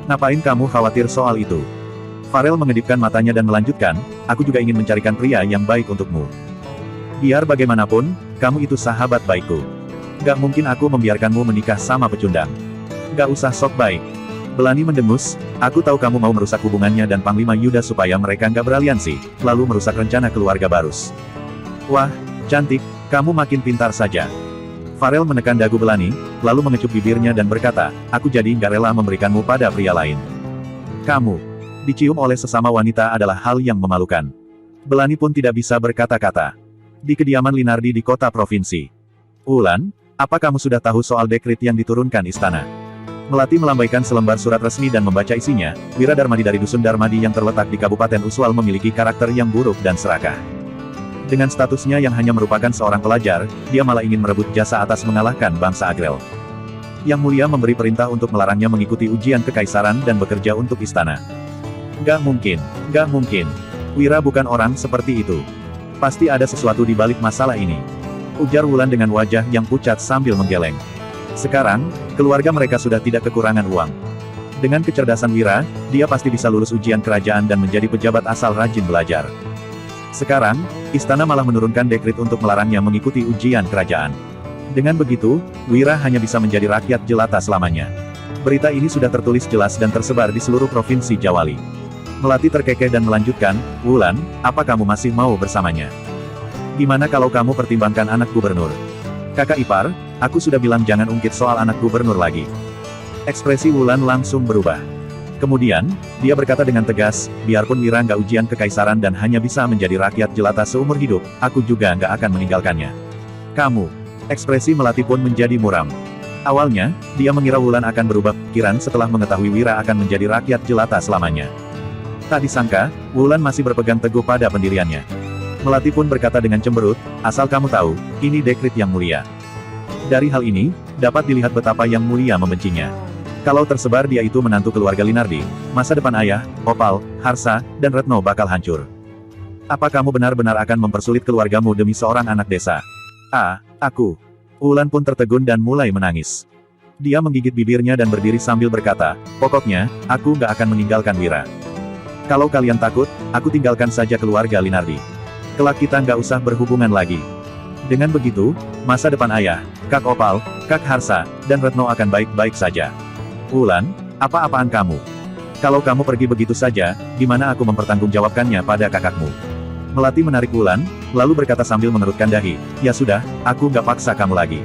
Ngapain kamu khawatir soal itu? Farel mengedipkan matanya dan melanjutkan, aku juga ingin mencarikan pria yang baik untukmu. Biar bagaimanapun, kamu itu sahabat baikku. Nggak mungkin aku membiarkanmu menikah sama pecundang. Nggak usah sok baik. Belani mendengus, aku tahu kamu mau merusak hubungannya dan Panglima Yuda supaya mereka nggak beraliansi, lalu merusak rencana keluarga Barus. Wah, cantik, kamu makin pintar saja. Farel menekan dagu Belani, lalu mengecup bibirnya dan berkata, aku jadi nggak rela memberikanmu pada pria lain. Kamu dicium oleh sesama wanita adalah hal yang memalukan. Belani pun tidak bisa berkata-kata. Di kediaman Linardi di kota provinsi. Wulan, apa kamu sudah tahu soal dekrit yang diturunkan istana? Melati melambaikan selembar surat resmi dan membaca isinya, Wira Darmadi dari Dusun Darmadi yang terletak di Kabupaten Uswal memiliki karakter yang buruk dan serakah. Dengan statusnya yang hanya merupakan seorang pelajar, dia malah ingin merebut jasa atas mengalahkan bangsa Agrel. Yang Mulia memberi perintah untuk melarangnya mengikuti ujian kekaisaran dan bekerja untuk istana. Gak mungkin, gak mungkin. Wira bukan orang seperti itu. Pasti ada sesuatu di balik masalah ini. Ujar Wulan dengan wajah yang pucat sambil menggeleng. Sekarang, keluarga mereka sudah tidak kekurangan uang. Dengan kecerdasan Wira, dia pasti bisa lulus ujian kerajaan dan menjadi pejabat asal rajin belajar. Sekarang, istana malah menurunkan dekrit untuk melarangnya mengikuti ujian kerajaan. Dengan begitu, Wira hanya bisa menjadi rakyat jelata selamanya. Berita ini sudah tertulis jelas dan tersebar di seluruh provinsi Jawali. Melati terkekeh dan melanjutkan, Wulan, apa kamu masih mau bersamanya? Gimana kalau kamu pertimbangkan anak gubernur? Kakak ipar, aku sudah bilang jangan ungkit soal anak gubernur lagi. Ekspresi Wulan langsung berubah. Kemudian, dia berkata dengan tegas, biarpun Wira nggak ujian kekaisaran dan hanya bisa menjadi rakyat jelata seumur hidup, aku juga nggak akan meninggalkannya. Kamu. Ekspresi Melati pun menjadi muram. Awalnya, dia mengira Wulan akan berubah pikiran setelah mengetahui Wira akan menjadi rakyat jelata selamanya. Tak disangka, Wulan masih berpegang teguh pada pendiriannya. Melati pun berkata dengan cemberut, asal kamu tahu, ini dekrit yang mulia. Dari hal ini, dapat dilihat betapa yang mulia membencinya. Kalau tersebar dia itu menantu keluarga Linardi, masa depan ayah, Opal, Harsa, dan Retno bakal hancur. Apa kamu benar-benar akan mempersulit keluargamu demi seorang anak desa? Aku. Wulan pun tertegun dan mulai menangis. Dia menggigit bibirnya dan berdiri sambil berkata, pokoknya, aku nggak akan meninggalkan Wira. Kalau kalian takut, aku tinggalkan saja keluarga Linardi. Kelak kita nggak usah berhubungan lagi. Dengan begitu, masa depan ayah, Kak Opal, Kak Harsa, dan Retno akan baik-baik saja. Wulan, apa-apaan kamu? Kalau kamu pergi begitu saja, gimana aku mempertanggungjawabkannya pada kakakmu? Melati menarik Wulan, lalu berkata sambil mengerutkan dahi, ya sudah, aku nggak paksa kamu lagi.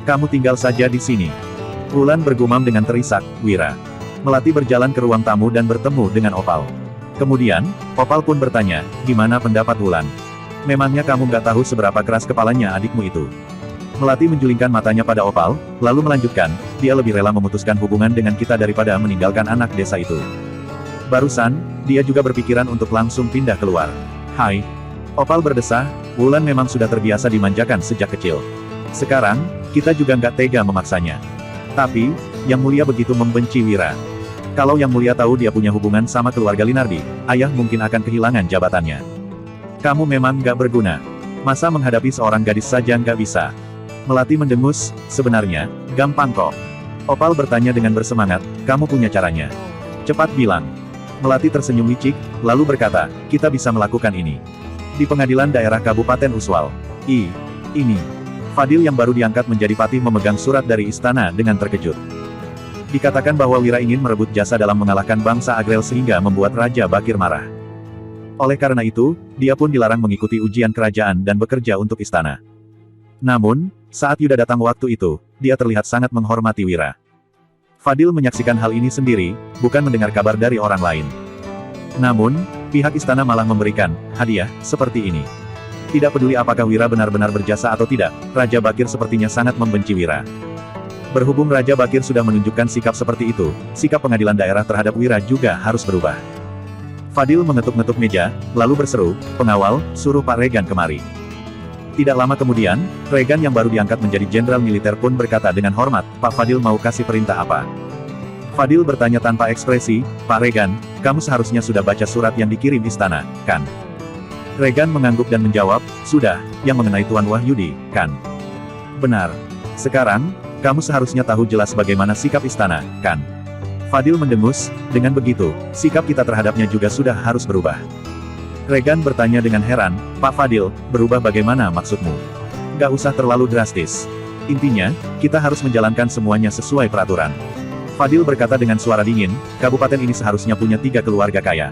Kamu tinggal saja di sini. Wulan bergumam dengan terisak, Wira. Melati berjalan ke ruang tamu dan bertemu dengan Opal. Kemudian, Opal pun bertanya, gimana pendapat Wulan? Memangnya kamu nggak tahu seberapa keras kepalanya adikmu itu? Melati menjulingkan matanya pada Opal, lalu melanjutkan, dia lebih rela memutuskan hubungan dengan kita daripada meninggalkan anak desa itu. Barusan, dia juga berpikiran untuk langsung pindah keluar. Hai. Opal berdesah, Wulan memang sudah terbiasa dimanjakan sejak kecil. Sekarang, kita juga nggak tega memaksanya. Tapi, Yang Mulia begitu membenci Wira. Kalau Yang Mulia tahu dia punya hubungan sama keluarga Linardi, ayah mungkin akan kehilangan jabatannya. Kamu memang gak berguna. Masa menghadapi seorang gadis saja nggak bisa? Melati mendengus, sebenarnya, gampang kok. Opal bertanya dengan bersemangat, kamu punya caranya. Cepat bilang. Melati tersenyum licik, lalu berkata, kita bisa melakukan ini. Di pengadilan daerah Kabupaten Uswal. Ini. Fadil yang baru diangkat menjadi patih memegang surat dari istana dengan terkejut. Dikatakan bahwa Wira ingin merebut jasa dalam mengalahkan bangsa Agrel sehingga membuat Raja Bakir marah. Oleh karena itu, dia pun dilarang mengikuti ujian kerajaan dan bekerja untuk istana. Namun, saat Yuda datang waktu itu, dia terlihat sangat menghormati Wira. Fadil menyaksikan hal ini sendiri, bukan mendengar kabar dari orang lain. Namun, pihak istana malah memberikan hadiah seperti ini. Tidak peduli apakah Wira benar-benar berjasa atau tidak, Raja Bakir sepertinya sangat membenci Wira. Berhubung Raja Bakir sudah menunjukkan sikap seperti itu, sikap pengadilan daerah terhadap Wira juga harus berubah. Fadil mengetuk-ngetuk meja, lalu berseru, pengawal, suruh Pak Regan kemari. Tidak lama kemudian, Regan yang baru diangkat menjadi jenderal militer pun berkata dengan hormat, Pak Fadil mau kasih perintah apa? Fadil bertanya tanpa ekspresi, Pak Regan, kamu seharusnya sudah baca surat yang dikirim istana, kan? Regan mengangguk dan menjawab, sudah, yang mengenai Tuan Wahyudi, kan? Benar. Sekarang, kamu seharusnya tahu jelas bagaimana sikap istana, kan? Fadil mendengus, dengan begitu, sikap kita terhadapnya juga sudah harus berubah. Regan bertanya dengan heran, Pak Fadil, berubah bagaimana maksudmu? Gak usah terlalu drastis. Intinya, kita harus menjalankan semuanya sesuai peraturan. Fadil berkata dengan suara dingin, kabupaten ini seharusnya punya 3 keluarga kaya.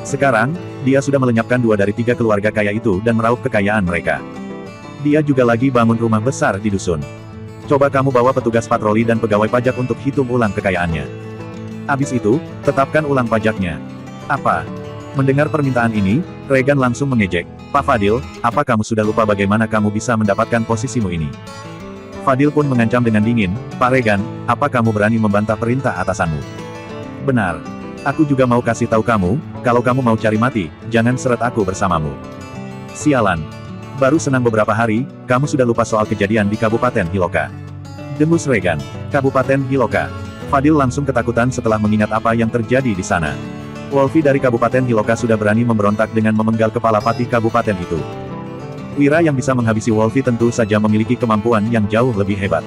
Sekarang, dia sudah melenyapkan 2 dari 3 keluarga kaya itu dan meraup kekayaan mereka. Dia juga lagi bangun rumah besar di dusun. Coba kamu bawa petugas patroli dan pegawai pajak untuk hitung ulang kekayaannya. Habis itu, tetapkan ulang pajaknya. Apa? Mendengar permintaan ini, Regan langsung mengejek, Pak Fadil, apa kamu sudah lupa bagaimana kamu bisa mendapatkan posisimu ini? Fadil pun mengancam dengan dingin, Pak Regan, apa kamu berani membantah perintah atasanmu? Benar. Aku juga mau kasih tahu kamu, kalau kamu mau cari mati, jangan seret aku bersamamu. Sialan. Baru senang beberapa hari, kamu sudah lupa soal kejadian di Kabupaten Hiloka. Dengus Regan. Kabupaten Hiloka. Fadil langsung ketakutan setelah mengingat apa yang terjadi di sana. Wolfi dari Kabupaten Hiloka sudah berani memberontak dengan memenggal kepala patih kabupaten itu. Wira yang bisa menghabisi Wolfi tentu saja memiliki kemampuan yang jauh lebih hebat.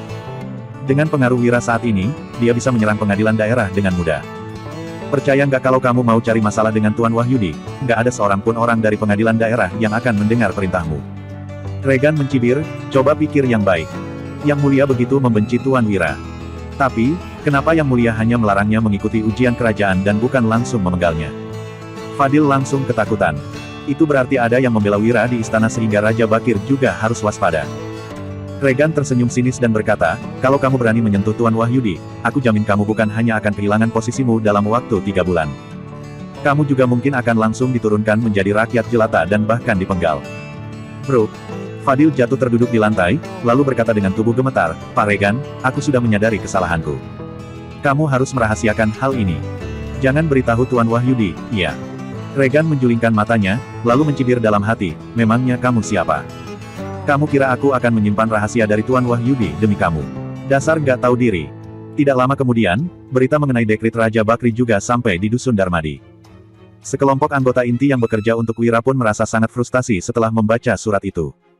Dengan pengaruh Wira saat ini, dia bisa menyerang pengadilan daerah dengan mudah. Percaya nggak kalau kamu mau cari masalah dengan Tuan Wahyudi, nggak ada seorang pun orang dari pengadilan daerah yang akan mendengar perintahmu. Regan mencibir, coba pikir yang baik. Yang Mulia begitu membenci Tuan Wira. Tapi, kenapa Yang Mulia hanya melarangnya mengikuti ujian kerajaan dan bukan langsung memenggalnya? Fadil langsung ketakutan. Itu berarti ada yang membela Wira di istana sehingga Raja Bakir juga harus waspada. Regan tersenyum sinis dan berkata, kalau kamu berani menyentuh Tuan Wahyudi, aku jamin kamu bukan hanya akan kehilangan posisimu dalam waktu 3 bulan. Kamu juga mungkin akan langsung diturunkan menjadi rakyat jelata dan bahkan dipenggal. Bro. Fadil jatuh terduduk di lantai, lalu berkata dengan tubuh gemetar, Pak Regan, aku sudah menyadari kesalahanku. Kamu harus merahasiakan hal ini. Jangan beritahu Tuan Wahyudi, iya. Regan menjulingkan matanya, lalu mencibir dalam hati, memangnya kamu siapa? Kamu kira aku akan menyimpan rahasia dari Tuan Wahyudi demi kamu? Dasar gak tahu diri. Tidak lama kemudian, berita mengenai dekrit Raja Bakri juga sampai di Dusun Darmadi. Sekelompok anggota inti yang bekerja untuk Wira pun merasa sangat frustasi setelah membaca surat itu.